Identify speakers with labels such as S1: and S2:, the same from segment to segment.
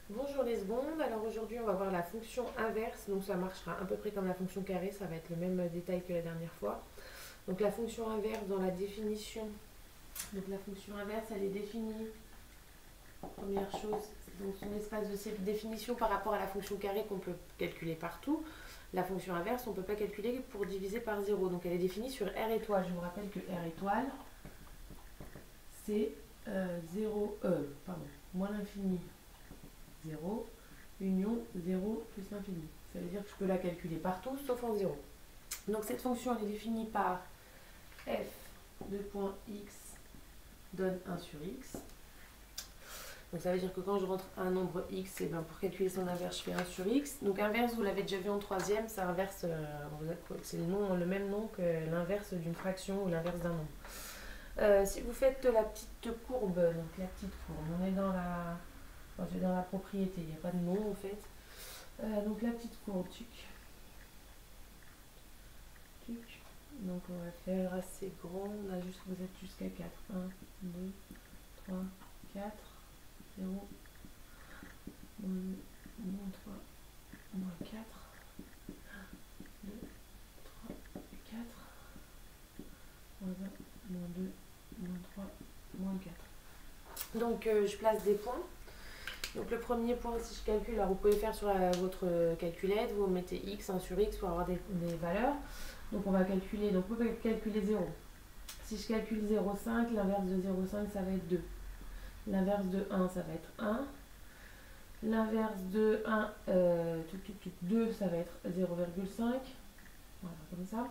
S1: Bonjour les secondes, alors aujourd'hui on va voir la fonction inverse, donc ça marchera à peu près comme la fonction carrée, ça va être le même détail que la dernière fois. Donc la fonction inverse dans la définition, donc la fonction inverse elle est définie, première chose, donc son espace de définition par rapport à la fonction carrée qu'on peut calculer partout. La fonction inverse on ne peut pas calculer pour diviser par 0, donc elle est définie sur R étoile. Je vous rappelle que R étoile c'est 0, pardon, moins l'infini 0, union 0 plus l'infini. Ça veut dire que je peux la calculer partout sauf en 0. Donc cette fonction elle est définie par f de point x donne 1 sur x. Donc ça veut dire que quand je rentre un nombre x, et ben pour calculer son inverse, je fais 1 sur x. Donc inverse, vous l'avez déjà vu en troisième, ça inverse, c'est le même nom que l'inverse d'une fraction ou l'inverse d'un nombre. Si vous faites la petite courbe, donc la petite courbe, on est dans la propriété, il n'y a pas de nom en fait. Donc la petite courbe, tuc, tuc. Donc on va faire assez grand, vous êtes jusqu'à 4. 1, 2, 3, 4, 0, moins 2, moins 3, moins 4, 2, 3, 4, moins 1, moins 2, moins 3, moins 4. Donc je place des points. Donc le premier point, si je calcule, alors vous pouvez faire sur votre calculette, vous mettez x, 1 sur x pour avoir des valeurs. Donc on va calculer, donc on peut calculer 0. Si je calcule 0,5, l'inverse de 0,5 ça va être 2. L'inverse de 1 ça va être 1. L'inverse de 1, 2 ça va être 0,5. Voilà, comme ça.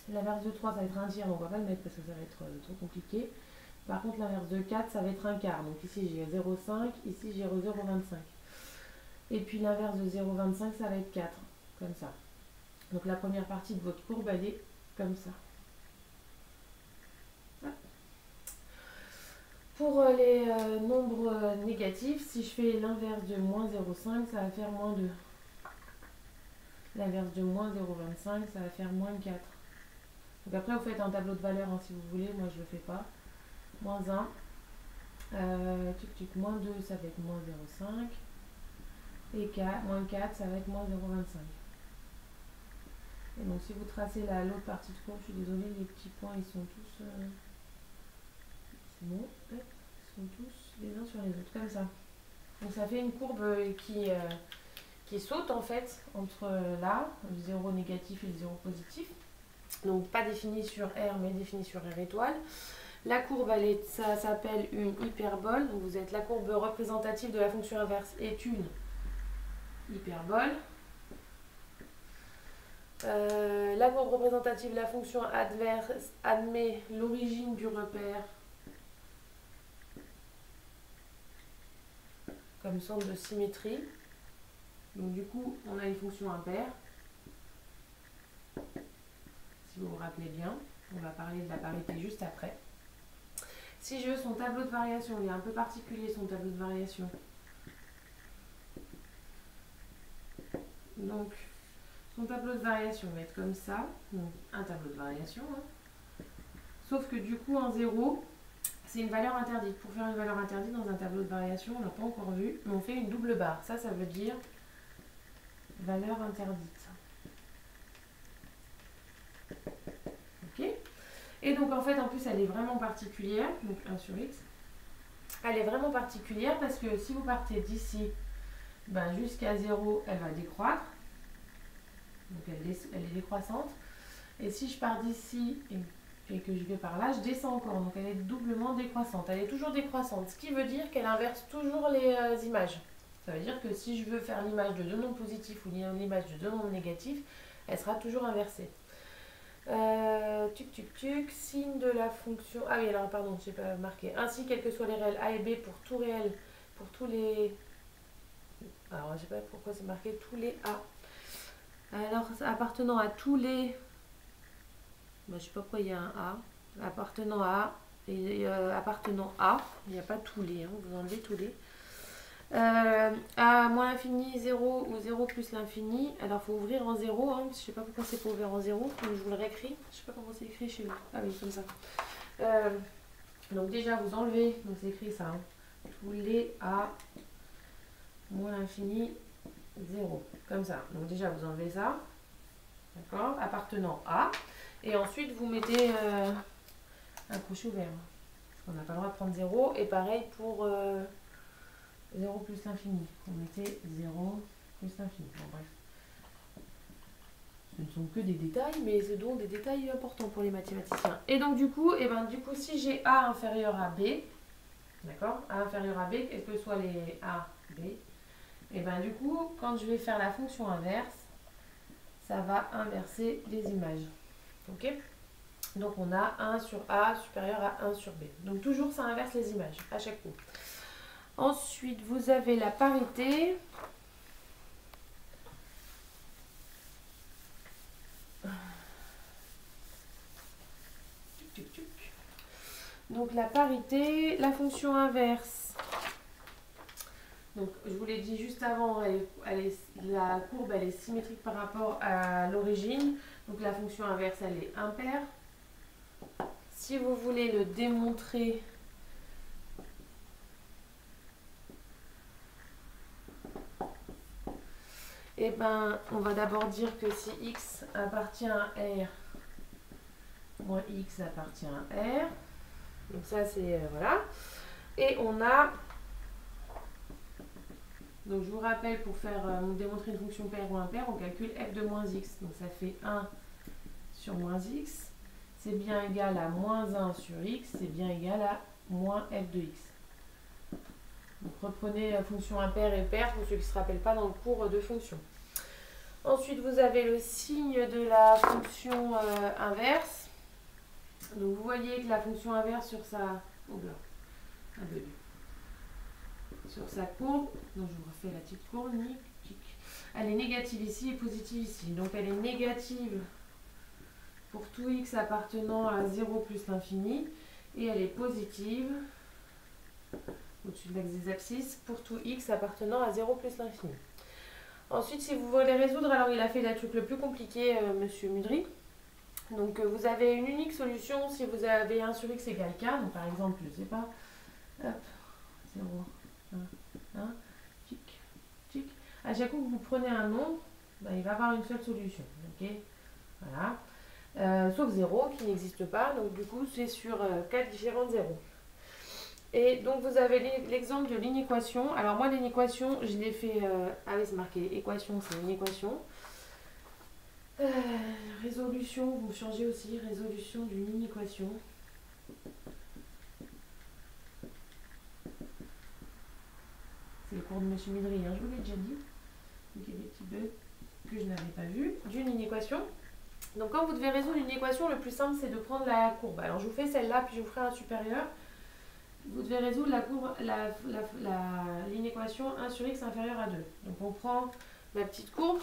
S1: L'inverse de 3 ça va être un tiers, donc on va pas le mettre parce que ça va être trop compliqué. Par contre l'inverse de 4 ça va être un quart, donc ici j'ai 0,5, ici j'ai 0,25. Et puis l'inverse de 0,25 ça va être 4, comme ça. Donc la première partie de votre courbe elle est comme ça. Pour les nombres négatifs, si je fais l'inverse de moins 0,5, ça va faire moins 2. L'inverse de moins 0,25, ça va faire moins 4. Donc après, vous faites un tableau de valeurs hein, si vous voulez. Moi, je ne le fais pas. Moins 1. Moins 2, ça va être moins 0,5. Et 4, moins 4, ça va être moins 0,25. Et donc, si vous tracez l'autre partie de courbe, je suis désolée, les petits points, ils sont tous... c'est bon. Ils sont tous les uns sur les autres, comme ça. Donc, ça fait une courbe qui saute en fait entre là, le 0 négatif et le 0 positif. Donc pas défini sur R mais défini sur R étoile. La courbe, ça s'appelle une hyperbole. Donc vous êtes la courbe représentative de la fonction inverse est une hyperbole. La courbe représentative de la fonction adverse admet l'origine du repère comme centre de symétrie. Donc du coup, on a une fonction impaire. Si vous vous rappelez bien, on va parler de la parité juste après. Si je veux son tableau de variation, il est un peu particulier son tableau de variation. Donc, son tableau de variation va être comme ça. Donc, un tableau de variation. Hein. Sauf que du coup, en 0, c'est une valeur interdite. Pour faire une valeur interdite dans un tableau de variation, on n'a pas encore vu, mais on fait une double barre. Ça veut dire valeur interdite. Ok. Et donc, en fait, en plus, elle est vraiment particulière. Donc, 1 sur x. Elle est vraiment particulière parce que si vous partez d'ici ben, jusqu'à 0, elle va décroître. Donc elle est décroissante. Et si je pars d'ici et que je vais par là, je descends encore. Donc elle est doublement décroissante. Elle est toujours décroissante, ce qui veut dire qu'elle inverse toujours les images. Ça veut dire que si je veux faire l'image de deux nombres positifs ou l'image de deux nombres négatifs, elle sera toujours inversée. Signe de la fonction... Ah oui, alors pardon, je n'ai pas marqué. Ainsi, quels que soient les réels A et B pour tout réel, pour tous les... Alors, je ne sais pas pourquoi c'est marqué tous les A. Alors, appartenant à tous les... je ne sais pas pourquoi il y a un A. Appartenant à... Et appartenant à... Il n'y a pas tous les, hein, vous enlevez tous les. A moins l'infini, 0 ou 0 plus l'infini. Alors, il faut ouvrir en 0. Hein, je ne sais pas pourquoi c'est pas ouvert en 0. Donc, je vous le réécris. Je ne sais pas comment c'est écrit chez vous. Ah oui, comme ça. Donc, déjà, vous enlevez. Donc, c'est écrit ça. Hein. Tous les A moins l'infini, 0. Comme ça. Donc déjà, vous enlevez ça. D'accord? Appartenant à. Et ensuite, vous mettez un crochet ouvert. On n'a pas le droit de prendre 0. Et pareil pour 0 plus l'infini. Vous mettez 0 plus l'infini. Bon, bref. Ce ne sont que des détails, mais c'est donc des détails importants pour les mathématiciens. Et donc du coup, si j'ai A inférieur à B, d'accord, A inférieur à B, quels que soient les A, B, et bien du coup, quand je vais faire la fonction inverse, ça va inverser les images. Ok? Donc on a 1 sur A supérieur à 1 sur B. Donc toujours ça inverse les images à chaque coup. Ensuite, vous avez la parité. Donc la parité, la fonction inverse. Donc je vous l'ai dit juste avant, la courbe elle est symétrique par rapport à l'origine. Donc la fonction inverse elle est impaire. Si vous voulez le démontrer, eh ben, on va d'abord dire que si x appartient à R, moins x appartient à R. Donc ça c'est, voilà. Et on a, donc je vous rappelle, pour faire démontrer une fonction paire ou impaire, on calcule f de moins x. Donc ça fait 1 sur moins x. C'est bien égal à moins 1 sur x, c'est bien égal à moins f de x. Donc reprenez la fonction impaire et paire pour ceux qui ne se rappellent pas dans le cours de fonction. Ensuite, vous avez le signe de la fonction inverse. Donc vous voyez que la fonction inverse sur sa... Oh là, un bug. Sur sa courbe, donc je vous refais la petite courbe, elle est négative ici et positive ici. Donc elle est négative pour tout x appartenant à 0 plus l'infini, et elle est positive au-dessus de l'axe des abscisses pour tout x appartenant à 0 plus l'infini. Ensuite, si vous voulez résoudre, alors il a fait le truc le plus compliqué, Monsieur Mudry. Donc vous avez une unique solution si vous avez 1 sur x égale k. Donc par exemple, je ne sais pas, hop, 0, 1, 1, tic, tic. À chaque fois que vous prenez un nombre, ben, il va avoir une seule solution. Ok, voilà. Sauf 0 qui n'existe pas, donc du coup c'est sur 4 différentes zéros. Et donc vous avez l'exemple de l'inéquation. Alors moi l'inéquation, je l'ai fait, ah oui c'est marqué équation, c'est une équation. Résolution, vous changez aussi, résolution d'une inéquation. C'est le cours de Monsieur Mudry, hein, je vous l'ai déjà dit. Donc il y a des petits bugs que je n'avais pas vus. D'une inéquation. Donc quand vous devez résoudre une équation, le plus simple c'est de prendre la courbe. Alors je vous fais celle-là, puis je vous ferai un supérieur. Vous devez résoudre la courbe, l'inéquation 1 sur x inférieur à 2. Donc on prend ma petite courbe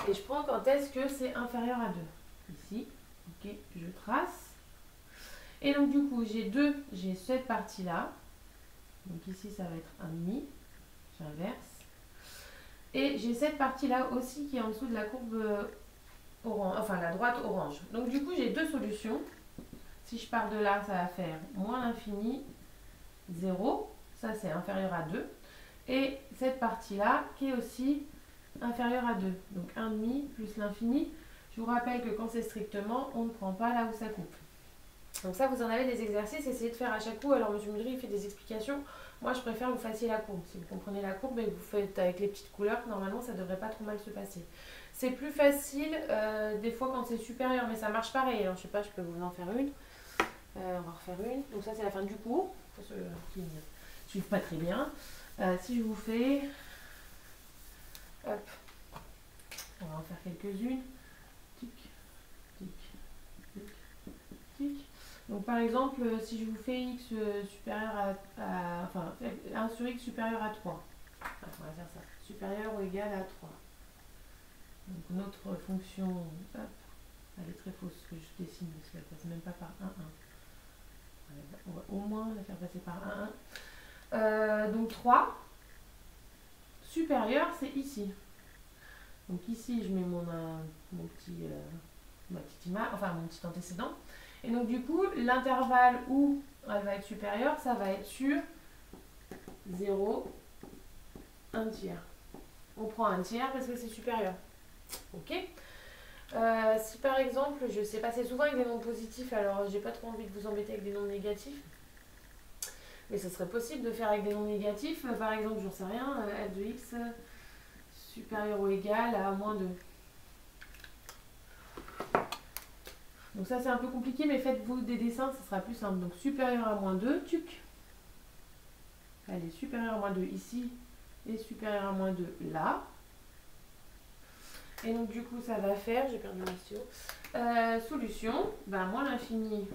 S1: et je prends quand est-ce que c'est inférieur à 2. Ici, ok, je trace. Et donc du coup j'ai cette partie-là. Donc ici ça va être 1,5, j'inverse. Et j'ai cette partie-là aussi qui est en dessous de la courbe orange, enfin la droite orange. Donc du coup j'ai deux solutions. Si je pars de là, ça va faire moins l'infini, 0. Ça, c'est inférieur à 2. Et cette partie-là, qui est aussi inférieure à 2. Donc 1,5 plus l'infini. Je vous rappelle que quand c'est strictement, on ne prend pas là où ça coupe. Donc ça, vous en avez des exercices. Essayez de faire à chaque coup. Alors, M. Mudry, il fait des explications. Moi, je préfère que vous fassiez la courbe. Si vous comprenez la courbe et que vous faites avec les petites couleurs, normalement, ça ne devrait pas trop mal se passer. C'est plus facile des fois quand c'est supérieur, mais ça marche pareil. Alors, je sais pas, je peux vous en faire une. On va refaire une. Donc ça, c'est la fin du cours. Pour ceux qui ne suivent pas très bien. Si je vous fais... Hop. On va en faire quelques-unes. Tic, tic, tic, tic. Donc par exemple, si je vous fais x supérieur à... Enfin, 1 sur x supérieur à 3. Enfin, on va faire ça. Supérieur ou égal à 3. Donc notre fonction... Hop. Elle est très fausse ce que je dessine parce qu'elle ne passe même pas par 1, 1. On va au moins la faire passer par 1, 1. Donc 3. Supérieur, c'est ici. Donc ici, je mets ma petite image, enfin mon petit antécédent. Et donc du coup, l'intervalle où elle va être supérieure, ça va être sur 0, un tiers. On prend un tiers parce que c'est supérieur. Ok. Si par exemple, je sais pas, c'est souvent avec des nombres positifs, alors j'ai pas trop envie de vous embêter avec des nombres négatifs. Mais ce serait possible de faire avec des nombres négatifs. Par exemple, j'en sais rien, f de x supérieur ou égal à moins 2. Donc ça c'est un peu compliqué, mais faites-vous des dessins, ça sera plus simple. Donc supérieur à moins 2, tuc. Allez, supérieur à moins 2 ici et supérieur à moins 2 là. Et donc du coup ça va faire, j'ai perdu mon stylo, solution, ben, moins l'infini,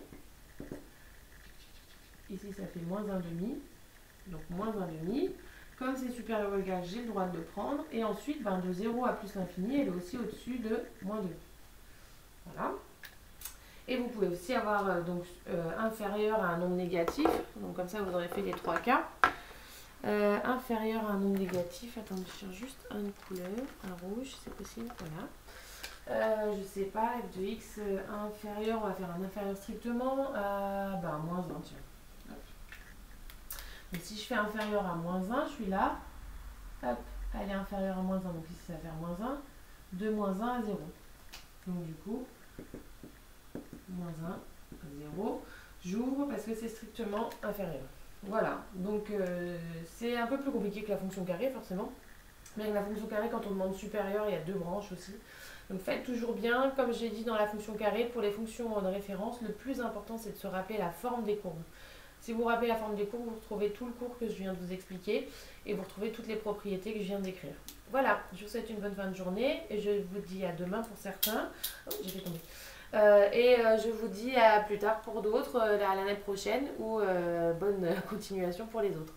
S1: ici ça fait moins 1,5, donc moins 1,5. Comme c'est supérieur ou égal, j'ai le droit de le prendre. Et ensuite, ben, de 0 à plus l'infini, elle est aussi au-dessus de moins 2. Voilà. Et vous pouvez aussi avoir donc, inférieur à un nombre négatif. Donc comme ça, vous aurez fait les 3 cas. Inférieur à un nombre négatif. Attendez, je cherche juste une couleur, un rouge, c'est possible. Voilà. Je sais pas, f de x inférieur, on va faire un inférieur strictement à ben, moins 1. Tiens. Donc si je fais inférieur à moins 1, je suis là. Hop, elle est inférieure à moins 1, donc ici ça va faire moins 1. De moins 1 à 0. Donc du coup, moins 1, 0. J'ouvre parce que c'est strictement inférieur. Voilà, donc c'est un peu plus compliqué que la fonction carrée forcément. Mais avec la fonction carrée, quand on demande supérieur, il y a 2 branches aussi. Donc faites toujours bien, comme j'ai dit dans la fonction carrée, pour les fonctions de référence, le plus important c'est de se rappeler la forme des courbes. Si vous rappelez la forme des courbes, vous retrouvez tout le cours que je viens de vous expliquer et vous retrouvez toutes les propriétés que je viens d'écrire. Voilà, je vous souhaite une bonne fin de journée et je vous dis à demain pour certains. Oh, j'ai fait tomber. Je vous dis à plus tard pour d'autres, à l'année prochaine ou bonne continuation pour les autres.